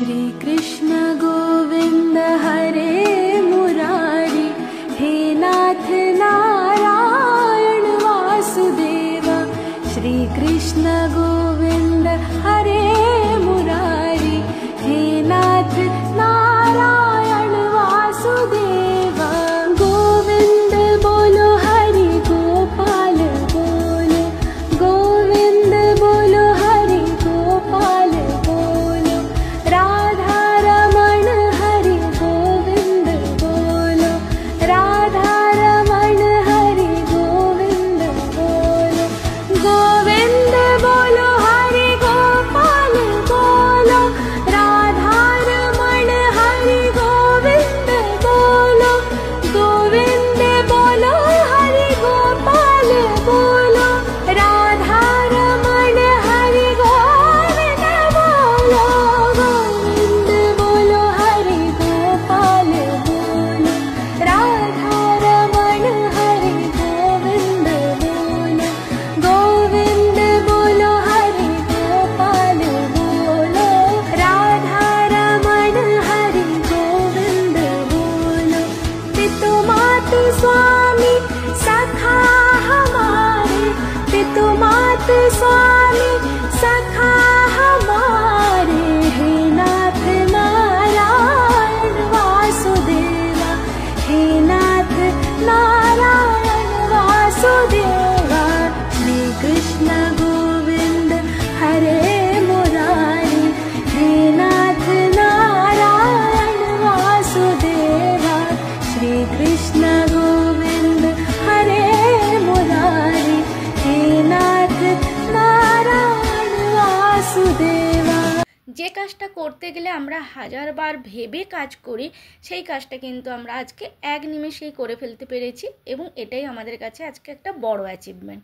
श्री कृष्ण गोविंद हरे मुरारी, हे नाथ नारायण वासुदेव। श्री कृष्ण गोविंद हरे मुरारी, हे नाथ नारायण वासुदेव। गोविंद बोलो हरि गोपाल बोलो, गोविंद बोलो हरि गोपाल बोलो। राधा रमण हरि गोविंद बोलो, राधा रमण हरि गोविंद बोलो। गोविंद बोलो हरि गोपाल बोलो, राधा रमण हरि गोविंद बोलो। गोविंद बोलो हरि गोपाल बोलो, राधा रमण हरि गोविंद बोलो। गोविंद बोलो हरि गोपाल बोलो, राधा रमण हरि गोविंद बोलो। गोविंद बोलो हरि गोपाल बोलो, राधा रमण हरि गोविंद बोलो। पितु मातु स्वामी सखा हमारे, पितु मातु स्वामी सखा हमारे। हे नाथ नारायण वासुदेवा, हे नाथ नारायण वासुदेवा। श्री कृष्ण गोविंद हरे मुरारी, हे नाथ नारायण वासुदेवा। श्री कृष्ण गोविंद हरे मुरारी, हे नाथ नारायण वासुदेवा। যে কাজটা করতে গেলে আমরা হাজারবার ভেবে কাজ করি, সেই কাজটা কিন্তু আমরা আজকে এক নিমেষেই করে ফেলতে পেরেছি এবং এটাই আমাদের কাছে আজকে একটা বড় অ্যাচিভমেন্ট।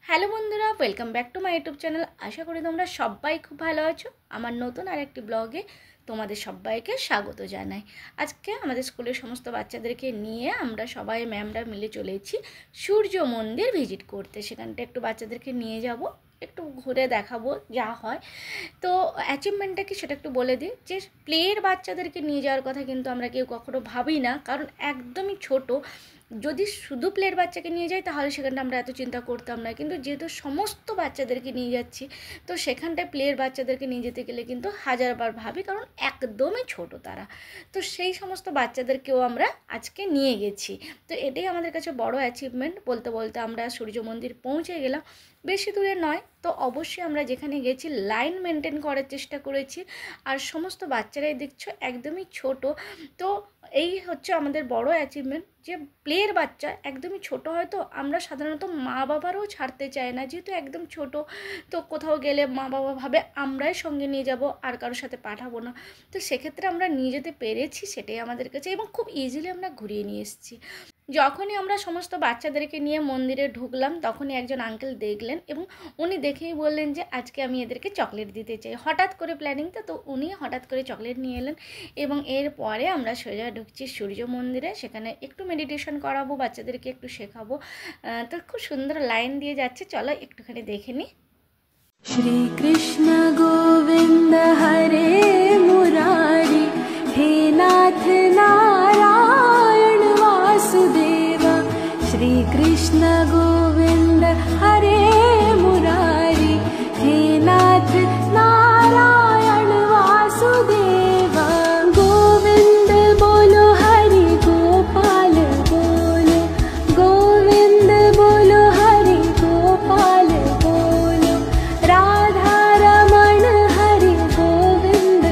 হ্যালো বন্ধুরা, welcome back to my YouTube channel. আশা করি তোমরা সবাই খুব ভালো আছো। আমার নতুন আরেকটি ব্লগে তোমাদের সবাইকে স্বাগত জানাই। আজকে আমাদের স্কুলের সমস্ত বাচ্চাদেরকে নিয়ে আমরা সবাই ম্যামরা মিলে চলেছি সূর্য মন্দির ভিজিট করতে। সেখানটা একটু বাচ্চাদেরকে নিয়ে যাব, একটু ঘুরে দেখাবো যা হয়। তো অ্যাচিভমেন্টটা কি সেটা একটু বলে দিই, যে প্লের বাচ্চাদেরকে নিয়ে যাওয়ার কথা কিন্তু আমরা কেউ কখনো ভাবি না, কারণ একদমই ছোট। যদি শুধু প্লের বাচ্চাকে নিয়ে যাই তাহলে সেখানটা আমরা এত চিন্তা করতাম না, কিন্তু যেহেতু সমস্ত বাচ্চাদেরকে নিয়ে যাচ্ছি তো সেখানটায় প্লের বাচ্চাদেরকে নিয়ে যেতে গেলে কিন্তু হাজারবার ভাবি, কারণ একদমই ছোট তারা। তো সেই সমস্ত বাচ্চাদেরকেও আমরা আজকে নিয়ে গেছি। তো এটাই আমাদের কাছে বড় অ্যাচিভমেন্ট। বলতে বলতে আমরা সূর্য মন্দির পৌঁছে গেলাম। বেশি দূরে নয়, তো অবশ্যই আমরা যেখানে গেছি লাইন মেনটেন করার চেষ্টা করেছি। আর সমস্ত বাচ্চারাই দেখছো একদমই ছোট। তো এই হচ্ছে আমাদের বড় অ্যাচিভমেন্ট, যে প্লের বাচ্চা একদমই ছোট হয়তো আমরা সাধারণত মা বাবারও ছাড়তে চাই না, যেহেতু একদম ছোট। তো কোথাও গেলে মা বাবা ভাবে আমরাই সঙ্গে নিয়ে যাব, আর কারোর সাথে পাঠাবো না। তো সেক্ষেত্রে আমরা নিয়ে যেতে পেরেছি, সেটাই আমাদের কাছে, এবং খুব ইজিলি আমরা ঘুরিয়ে নিয়ে এসেছি। যখনই আমরা সমস্ত বাচ্চাদেরকে নিয়ে মন্দিরে ঢুকলাম তখনই একজন আঙ্কেল দেখলেন এবং উনি দেখেই বললেন যে আজকে আমি এদেরকে চকলেট দিতে চাই। হঠাৎ করে প্ল্যানিংটা, তো উনি হঠাৎ করে চকলেট নিয়ে এলেন এবং এরপরে আমরা সোজা ঢুকছি সূর্য মন্দিরে। সেখানে একটু মেডিটেশন করাবো, বাচ্চাদেরকে একটু শেখাবো। তো খুব সুন্দর লাইন দিয়ে যাচ্ছে, চলো একটুখানি দেখে নিই। श्री कृष्ण गोविंद हरे मुरारी, हे नाथ नारायण वासुदेव। श्री कृष्ण गोविंद हरे मुरारी, हे नाथ नारायण वासुदेव। गोविंद बोलो हरि गोपाल बोलो, गोविंद बोलो हरि गोपाल बोलो। राधा रमण हरि गोविंद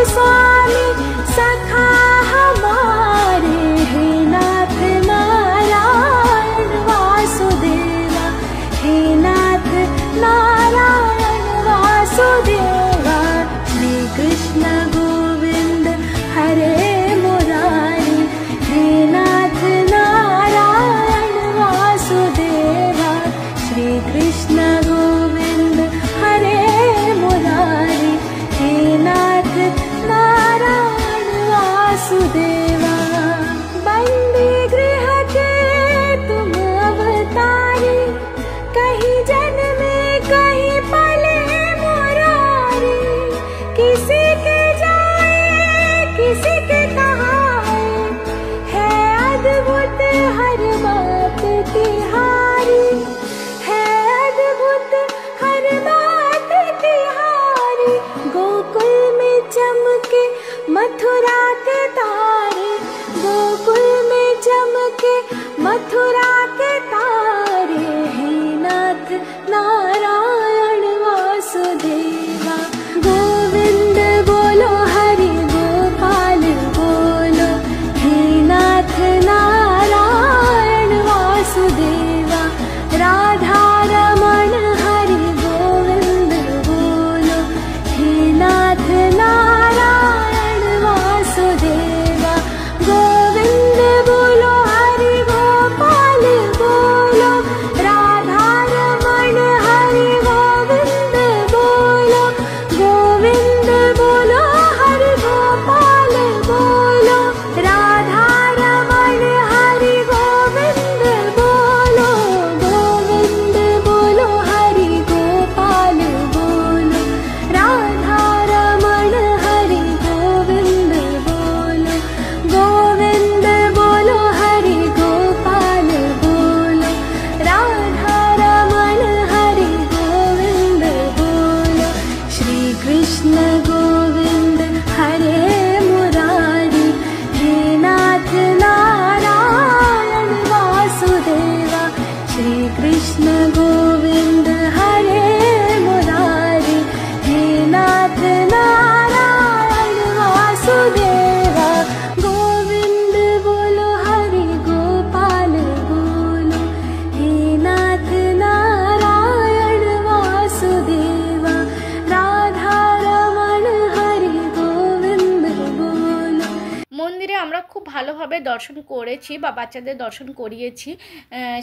स्वामी सखा हमारे, हे नाथ नारायण वासुदेवा, हे नाथ नारायण वासुदेवा। श्री कृष्ण गोविंद हरे मुरारी, हे नाथ नारायण वासुदेवा। श्री कृष्ण गोविंद हरे मुरारी, हे नाथ नारायण वासुदेवा। बंदी गृह के तुम अवतारी, कहीं जन्मे कहीं पले मुरारी। किसी के जाए किसी के कहाए, है अद्भुत हर बात तिहारी, है अद्भुत हर बात तिहारी। गोकुल में चमके मथुरा के तारे, गोकुल में चमके मथुरा के तारे, हे नाथ नारायण वासुदेवा। गोविंद बोलो हरि गोपाल बोलो, हे नाथ नारायण वासुदेवा। राधा रमण हरि गोविंद बोलो, हे नाथ नारायण वासुदेवा। गोविंद बोलो हरि गोपाल बोलो, राधा रमण हरि गोविंद बोलो। गोविंद बोलो हरि गोपाल बोलो, राधा रमण हरि गोविंद बोलो। गोविंद बोलो हरि गोपाल बोलो, राधा रमण हरि गोविंद बोलो। गोविंद बोलो हरि गोपाल बोलो, राधा रमण हरि गोविंद बोलो। श्री कृष्ण गोविंद हरे मुरारी, हे नाथ नारायण वासुदेवा। श्री कृष्ण गोविंद हरे मुरारी, हे नाथ नारायण वासुदेवा। गोविंद बोलो हरि गोपाल बोलो, हे नाथ नारायण वासुदेवा। राधा रमण हरि गोविंद बोलो। মন্দিরে আমরা খুব ভালোভাবে দর্শন করেছি বা বাচ্চাদের দর্শন করিয়েছি।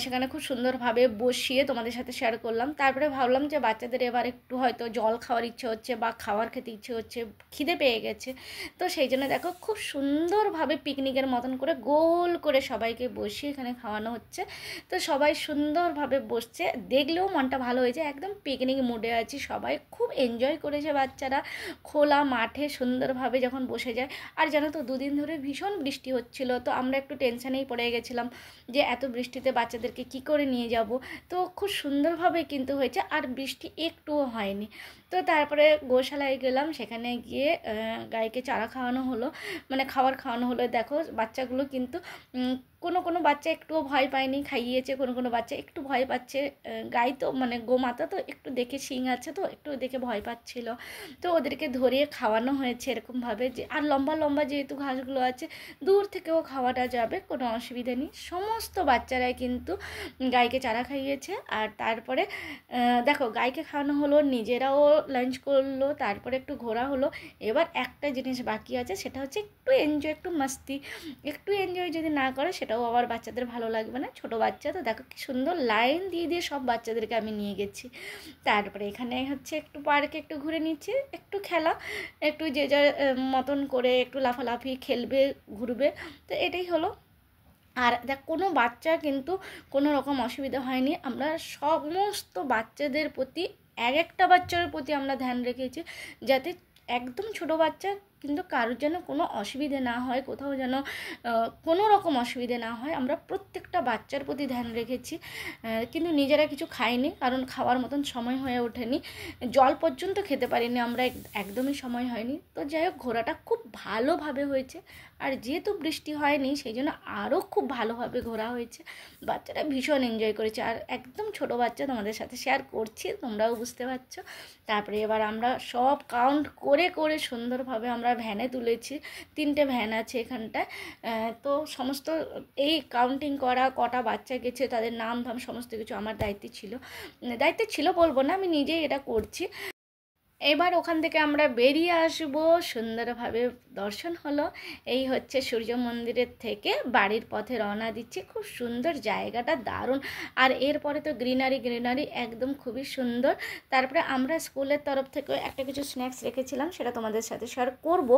সেখানে খুব সুন্দরভাবে বসিয়ে তোমাদের সাথে শেয়ার করলাম। তারপরে ভাবলাম যে বাচ্চাদের এবার একটু হয়তো জল খাওয়ার ইচ্ছে হচ্ছে বা খাবার খেতে ইচ্ছে হচ্ছে, খিদে পেয়ে গেছে। তো সেই জন্য দেখো খুব সুন্দরভাবে পিকনিকের মতন করে গোল করে সবাইকে বসিয়ে এখানে খাওয়ানো হচ্ছে। তো সবাই সুন্দরভাবে বসছে, দেখলেও মনটা ভালো হয়েছে। একদম পিকনিক মুডে আছি, সবাই খুব এনজয় করেছে বাচ্চারা। খোলা মাঠে সুন্দরভাবে যখন বসে যায়। আর জানো তো দুদিন ধরে ভীষণ বৃষ্টি হচ্ছিল, তো আমরা একটু টেনশানেই পড়ে গেছিলাম যে এত বৃষ্টিতে বাচ্চাদেরকে কি করে নিয়ে যাব। তো খুব সুন্দরভাবে কিন্তু হয়েছে, আর বৃষ্টি একটুও হয়নি। তো তারপরে গোশালায় গেলাম, সেখানে গিয়ে গাইকে চারা খাওয়ানো হলো, মানে খাবার খাওয়ানো হলো। দেখো বাচ্চাগুলো কিন্তু কোনো বাচ্চা একটুও ভয় পায়নি, খাইয়েছে। কোনো বাচ্চা একটু ভয় পাচ্ছে। গাই তো মানে গোমাতা তো একটু দেখে শিং আছে, তো একটু দেখে ভয় পাচ্ছিল। তো ওদেরকে ধরিয়ে খাওয়ানো হয়েছে এরকমভাবে যে, আর লম্বা লম্বা যেহেতু ঘাসগুলো আছে দূর থেকেও খাওয়াটা যাবে, কোনো অসুবিধা নেই। সমস্ত বাচ্চারাই কিন্তু গাইকে চারা খাইয়েছে। আর তারপরে দেখো গাইকে খাওয়ানো হলো, নিজেরাও লাঞ্চ করলো, তারপরে একটু ঘোরা হলো। এবার একটা জিনিস বাকি আছে, সেটা হচ্ছে একটু এনজয়, একটু মাস্তি। একটু এনজয় যদি না করে সেটাও আবার বাচ্চাদের ভালো লাগবে না, ছোটো বাচ্চা তো। দেখো কি সুন্দর লাইন দিয়ে দিয়ে সব বাচ্চাদেরকে আমি নিয়ে গেছি। তারপরে এখানে হচ্ছে একটু পার্কে একটু ঘুরে নিচ্ছি, একটু খেলা, একটু যে যার মতন করে একটু লাফালাফি খেলবে, ঘুরবে। তো এটাই হলো। আর দেখ কোনো বাচ্চা কিন্তু কোনো রকম অসুবিধা হয়নি। আমরা সমস্ত বাচ্চাদের প্রতি একটা বাচ্চার প্রতি আমরা ধ্যান রেখেছি, যাতে একদম ছোটো বাচ্চা কিন্তু কারোর যেন কোনো অসুবিধে না হয়, কোথাও যেন কোনো রকম অসুবিধে না হয়। আমরা প্রত্যেকটা বাচ্চার প্রতি ধ্যান রেখেছি। কিন্তু নিজেরা কিছু খাইনি, কারণ খাওয়ার মতন সময় হয়ে ওঠেনি। জল পর্যন্ত খেতে পারিনি আমরা, একদমই সময় হয়নি। তো যাই হোক, ঘোরাটা খুব ভালোভাবে হয়েছে। আর যেহেতু বৃষ্টি হয়নি সেই জন্য আরও খুব ভালোভাবে ঘোরা হয়েছে। বাচ্চারা ভীষণ এনজয় করেছে। আর একদম ছোটো বাচ্চা, তোমাদের সাথে শেয়ার করছি, তোমরাও বুঝতে পারছো। তারপরে এবার আমরা সব কাউন্ট করে করে সুন্দরভাবে আমরা আমরা ভ্যানে তুলেছি, 3টে ভ্যান আছে এখানটায়। তো সমস্ত এই কাউন্টিং করা, কটা বাচ্চা গেছে, তাদের নাম ধাম সমস্ত কিছু আমার দায়িত্বে ছিল বলবো না, আমি নিজেই এটা করছি। এবার ওখান থেকে আমরা বেরিয়ে আসব, সুন্দরভাবে দর্শন হলো। এই হচ্ছে সূর্য মন্দিরের থেকে বাড়ির পথে রওনা দিচ্ছি। খুব সুন্দর জায়গাটা, দারুণ। আর এরপরে তো গ্রিনারি একদম খুবই সুন্দর। তারপরে আমরা স্কুলের তরফ থেকে একটা কিছু স্ন্যাক্স রেখেছিলাম, সেটা তোমাদের সাথে শেয়ার করব,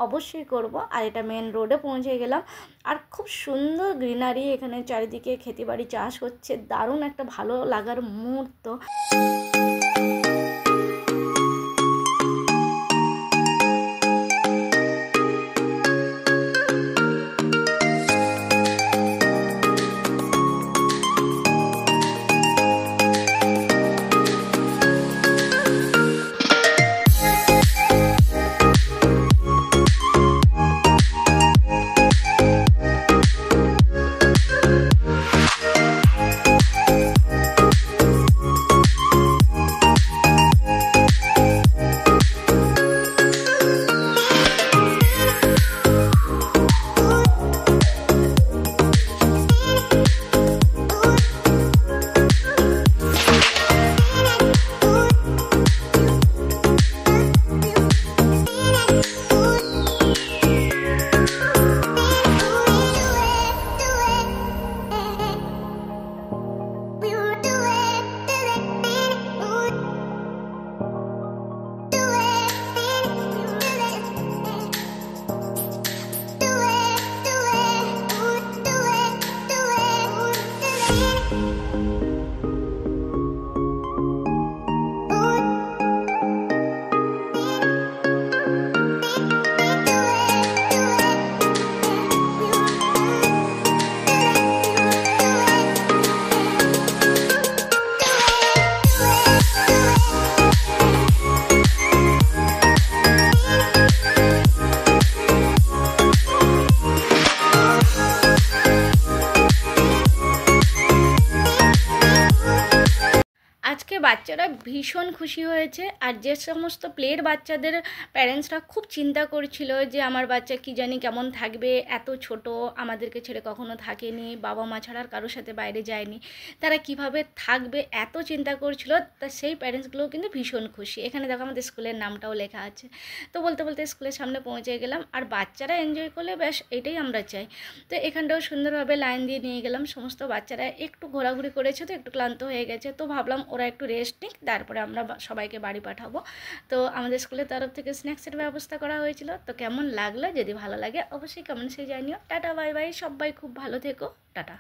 অবশ্যই করব। আর এটা মেন রোডে পৌঁছে গেলাম, আর খুব সুন্দর গ্রিনারি, এখানে চারিদিকে ক্ষেতিবাড়ি চাষ হচ্ছে, দারুণ একটা ভালো লাগার মুহূর্ত। আজকে বাচ্চারা ভীষণ খুশি হয়েছে। আর যে সমস্ত প্লের বাচ্চাদের প্যারেন্টসরা খুব চিন্তা করছিল যে আমার বাচ্চা কি জানি কেমন থাকবে, এত ছোট, আমাদেরকে ছেড়ে কখনো থাকেনি, বাবা মা ছাড়া আর কারোর সাথে বাইরে যায়নি, তারা কিভাবে থাকবে, এত চিন্তা করছিল। তা সেই প্যারেন্টসগুলোও কিন্তু ভীষণ খুশি। এখানে দেখো আমাদের স্কুলের নামটাও লেখা আছে। তো বলতে বলতে স্কুলের সামনে পৌঁছে গেলাম, আর বাচ্চারা এনজয় করলে ব্যাস এটাই আমরা চাই। তো এখানটাও সুন্দরভাবে লাইন দিয়ে নিয়ে গেলাম। সমস্ত বাচ্চারা একটু ঘোরাঘুরি করেছে, তো একটু ক্লান্ত হয়ে গেছে, তো ভাবলাম ওরা একটু রেস্ট নিক, তারপরে আমরা সবাইকে বাড়ি পাঠাবো। তো আমাদের স্কুলের তরফ থেকে স্ন্যাক্সের ব্যবস্থা করা হয়েছিল। তো কেমন লাগলো, যদি ভালো লাগে অবশ্যই কমেন্টসে জানিও। টাটা বাই বাই, সবাই খুব ভালো থেকো, টাটা।